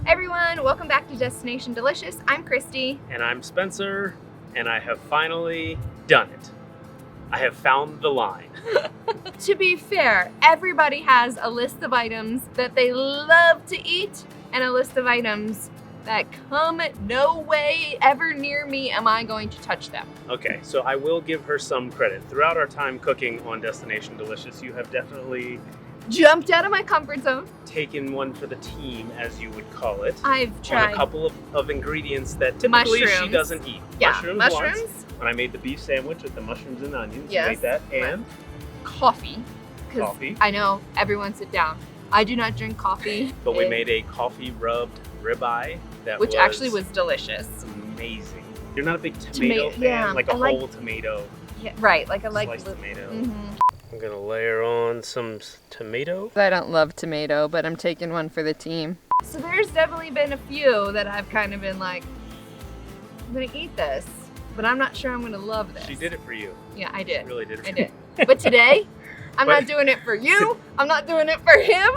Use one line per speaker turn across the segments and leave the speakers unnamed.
Everyone, welcome back to Destination Delicious. I'm Christy.
And I'm Spencer, and I have finally done it. I have found the line.
To be fair, everybody has a list of items that they love to eat and a list of items that come no way ever near me am I going to touch them.
Okay, so I will give her some credit. Throughout our time cooking on Destination Delicious, you have definitely
Jumped out of my comfort zone.
taken one for the team, as you would call it.
I've tried
on a couple of ingredients that typically she
Mushrooms.
doesn't eat.
Yeah,
Mushrooms.
mushrooms.
When I made the beef sandwich with the mushrooms and onions,
Yes.
you ate that, and
Coffee. 'Cause
Coffee.
I know, everyone sit down. I do not drink coffee.
but we made a coffee rubbed ribeye that
which actually was delicious.
amazing. You're not a big tomato fan,
yeah,
like a
I like-
whole tomato,
Yeah, right, like I like
sliced tomato.
Mhm.
I'm gonna layer on some tomato.
I don't love tomato, but I'm taking one for the team. So there's definitely been a few that I've kind of been like, I'm gonna eat this, but I'm not sure I'm gonna love this.
She did it for you.
Yeah, I did.
She really did it for
I did. But today, I'm not doing it for you. I'm not doing it for him.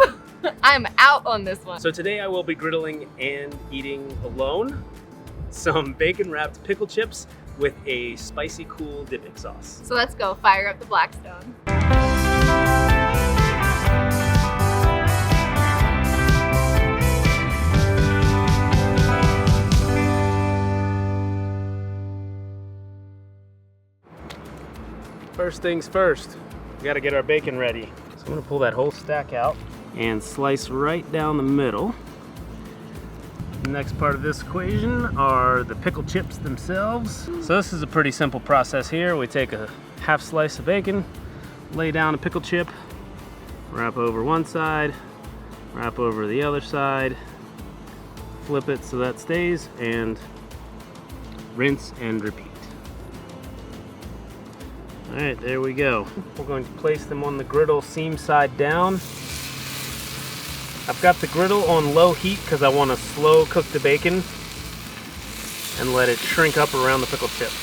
I'm out on this one.
So today I will be griddling and eating alone some bacon wrapped pickle chips with a spicy cool dipping sauce.
So let's go fire up the Blackstone.
First things first, we gotta get our bacon ready. So I'm gonna pull that whole stack out and slice right down the middle. The next part of this equation are the pickle chips themselves. So this is a pretty simple process here. We take a half slice of bacon, lay down a pickle chip, wrap over one side, wrap over the other side, flip it so that stays, and rinse and repeat. All right, there we go. We're going to place them on the griddle seam side down. I've got the griddle on low heat because I want to slow cook the bacon and let it shrink up around the pickle chips.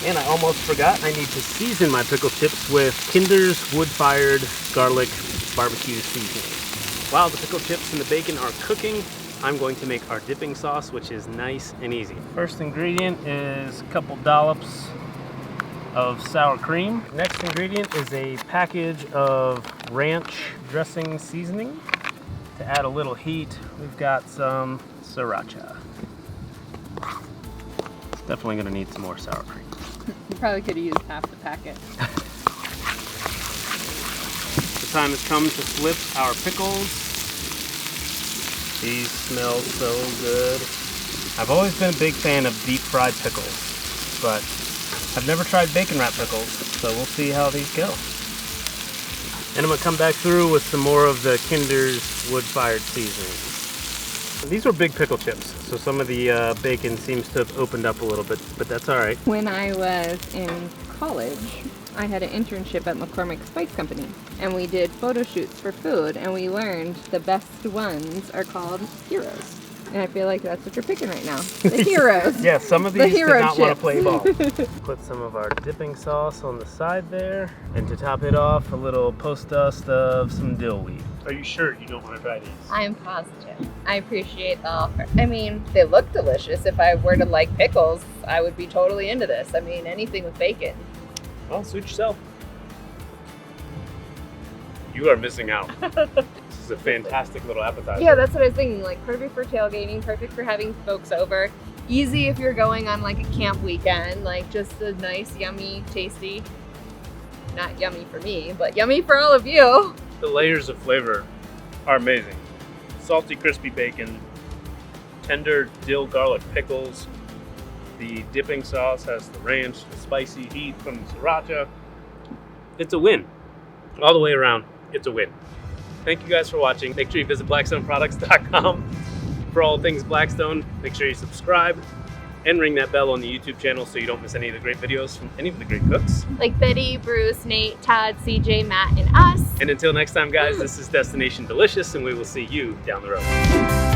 And I almost forgot, I need to season my pickle chips with Kinder's wood-fired garlic barbecue seasoning. While the pickle chips and the bacon are cooking, I'm going to make our dipping sauce, which is nice and easy. First ingredient is a couple dollops of sour cream. Next ingredient is a package of ranch dressing seasoning. To add a little heat, we've got some sriracha. Definitely gonna need some more sour cream.
You probably could have used half the packet.
The time has come to flip our pickles. These smell so good. I've always been a big fan of deep fried pickles, but I've never tried bacon wrapped pickles, so we'll see how these go. And I'm gonna come back through with some more of the Kinder's wood-fired seasoning. These were big pickle chips, so some of the bacon seems to have opened up a little bit, but that's all right.
When I was in college, I had an internship at McCormick Spice Company, and we did photo shoots for food, and we learned the best ones are called heroes. And I feel like that's what you're picking right now. The heroes.
Yeah, some of
The
these did
hero
not want to
chips.
play ball. Put some of our dipping sauce on the side there, and to top it off, a little post dust of some dill weed. Are you sure you don't want to try these?
I am positive. I appreciate the offer. I mean, they look delicious. If I were to like pickles, I would be totally into this. I mean, anything with bacon.
Well, suit yourself. You are missing out. This is a fantastic little appetizer.
Yeah, that's what I was thinking. Like, perfect for tailgating, perfect for having folks over. Easy if you're going on like a camp weekend. Like, just a nice, yummy, tasty. Not yummy for me, but yummy for all of you.
The layers of flavor are amazing. Salty, crispy bacon, tender dill garlic pickles. The dipping sauce has the ranch, the spicy heat from the sriracha. It's a win. All the way around, it's a win. Thank you guys for watching. Make sure you visit blackstoneproducts.com for all things Blackstone. Make sure you subscribe and ring that bell on the YouTube channel so you don't miss any of the great videos from any of the great cooks.
Like Betty, Bruce, Nate, Todd, CJ, Matt, and us.
And until next time, guys, this is Destination Delicious, and we will see you down the road.